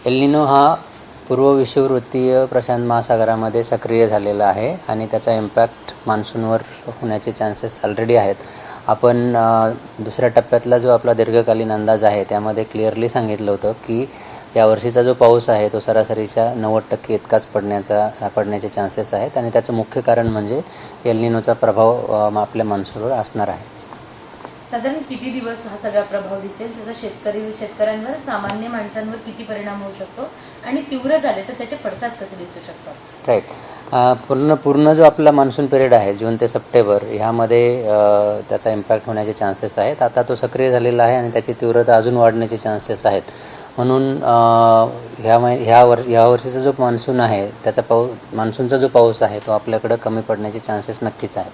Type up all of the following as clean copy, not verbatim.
El Nino हा पूर्व विषुववृत्तीय प्रशांत महासागरामध्ये सक्रिय झालेला आहे आणि त्याचा इम्पॅक्ट मान्सूनवर होण्याचे चान्सेस ऑलरेडी आहेत. आपण दुसऱ्या टप्प्यातला जो आपला दीर्घकालीन अंदाज आहे त्यामध्ये क्लिअरली सांगितलं होतं की यावर्षीचा जो पाऊस आहे तो सरासरीच्या 90% इतकाच पडण्याचे चान्सेस आहेत आणि त्याचं मुख्य कारण म्हणजे एल निनोचा प्रभाव आपल्या मान्सूनवर असणार आहे. साधारण किती दिवस हा सगळा प्रभाव दिसेल, त्याचा शेतकऱ्यांवर, सामान्य माणसांवर किती परिणाम होऊ शकतो आणि तीव्र झाले तर त्याचे पडसाद कसे दिसू शकतात? राईट. पूर्ण जो आपला मान्सून पिरियड आहे जून ते सप्टेंबर ह्यामध्ये त्याचा इम्पॅक्ट होण्याचे चान्सेस आहेत. आता तो सक्रिय झालेला आहे आणि त्याची तीव्रता अजून वाढण्याचे चान्सेस आहेत. म्हणून ह्या वर्षीचा जो मान्सून आहे त्याचा मान्सूनचा जो पाऊस आहे तो आपल्याकडं कमी पडण्याचे चान्सेस नक्कीच आहेत.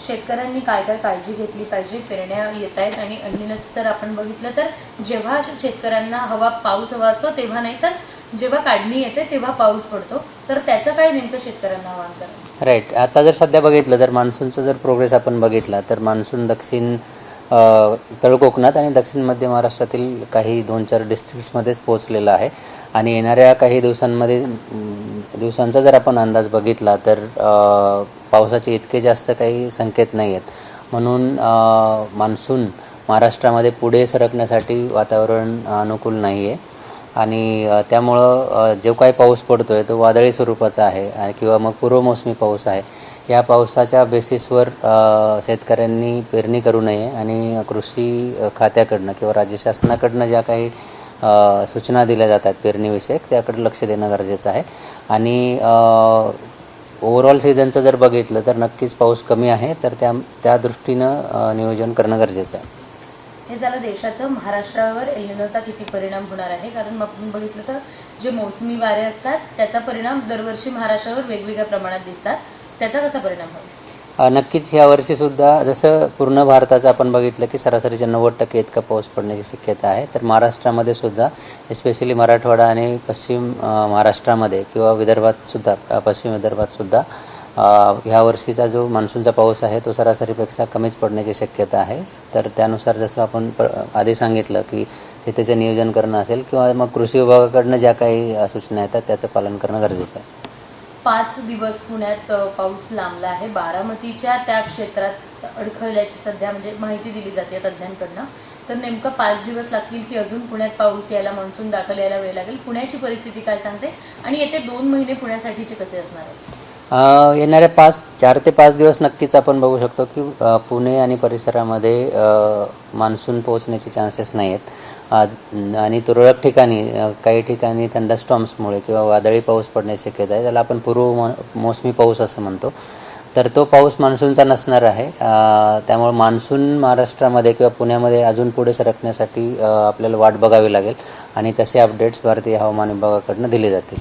शेतकऱ्यांनी काय काय काळजी घेतली पाहिजे? पेरण्या येत आहेत आणि एल निनोचं जर आपण बघितलं तर जेव्हा शेतकऱ्यांना पाऊस हवा असतो तेव्हा नाही, तर जेव्हा काढणी येते तेव्हा पाऊस पडतो, तर त्याचं काय नेमकं शेतकऱ्यांना आव्हान करावं? राईट. आता जर सध्या बघितलं तर मान्सूनचा जर प्रोग्रेस आपण बघितला तर मान्सून दक्षिण तळ कोकणात आणि दक्षिण मध्य महाराष्ट्रातील काही 2-4 डिस्ट्रिक्ट्समध्येच पोहोचलेला आहे आणि येणाऱ्या काही दिवसांचा जर आपण अंदाज बघितला तर पावसाचे इतके जास्त काही संकेत नाही आहेत. म्हणून मान्सून महाराष्ट्रामध्ये पुढे सरकण्यासाठी वातावरण अनुकूल नाही आहे आणि त्यामुळं जो काही पाऊस पडतो आहे तो वादळी स्वरूपाचा आहे आणि किंवा मग पूर्वमोसमी पाऊस आहे. या पावसाच्या बेसिसवर शेतकऱ्यांनी पेरणी करू नये आणि कृषी खात्याकडनं किंवा राज्य शासनाकडनं ज्या काही सूचना दिल्या जातात पेरणीविषयक त्याकडे लक्ष देणं गरजेचं आहे. आणि ओव्हरऑल सीझनचं जर बघितलं तर नक्कीच पाऊस कमी आहे, तर त्या दृष्टीनं नियोजन करणं गरजेचं आहे. हे झालं देशाचं. महाराष्ट्रावर एल निनोचा किती परिणाम होणार आहे? कारण आपण बघितलं तर जे मोसमी वारे असतात त्याचा परिणाम दरवर्षी महाराष्ट्रावर वेगवेगळ्या प्रमाणात दिसतात, त्याचा कसा परिणाम होईल? नक्कीच यावर्षीसुद्धा जसं पूर्ण भारताचं आपण बघितलं की सरासरीच्या 90% इतका पाऊस पडण्याची शक्यता आहे, तर महाराष्ट्रामध्ये सुद्धा एस्पेशली मराठवाडा आणि पश्चिम महाराष्ट्रामध्ये किंवा पश्चिम विदर्भातसुद्धा ह्या वर्षीचा जो मान्सूनचा पाऊस आहे तो सरासरीपेक्षा कमीच पडण्याची शक्यता आहे. तर त्यानुसार जसं आपण आधी सांगितलं की शेतीचं नियोजन करणं असेल किंवा मग कृषी विभागाकडनं ज्या काही सूचना येतात त्याचं पालन करणं गरजेचं आहे. 5 दिवस पुण्यात पाऊस लांबला आहे. बारामतीच्या त्या क्षेत्रात अडखळल्याची सध्या म्हणजे माहिती दिली जाते तज्ज्ञांकडनं. तर नेमकं 5 दिवस लागतील की अजून पुण्यात पाऊस यायला, मान्सून दाखल यायला वेळ लागेल? पुण्याची परिस्थिती काय सांगते आणि येते 2 महिने पुण्यासाठीचे कसे असणार आहेत? येणाऱ्या 4 ते 5 दिवस नक्कीच आपण बघू शकतो की पुणे आणि परिसरामध्ये मान्सून पोहोचण्याचे चान्सेस नाही आहेत आणि तुरळक ठिकाणी काही ठिकाणी थंडरस्टॉर्म्समुळे किंवा वादळी पाऊस पडण्याची शक्यता आहे. त्याला आपण मोसमी पाऊस असं म्हणतो. तर तो पाऊस मान्सूनचा नसणार आहे. त्यामुळे मान्सून महाराष्ट्रामध्ये किंवा पुण्यामध्ये अजून पुढे सरकण्यासाठी आपल्याला वाट बघावी लागेल आणि तसे अपडेट्स भारतीय हवामान विभागाकडून दिले जातील.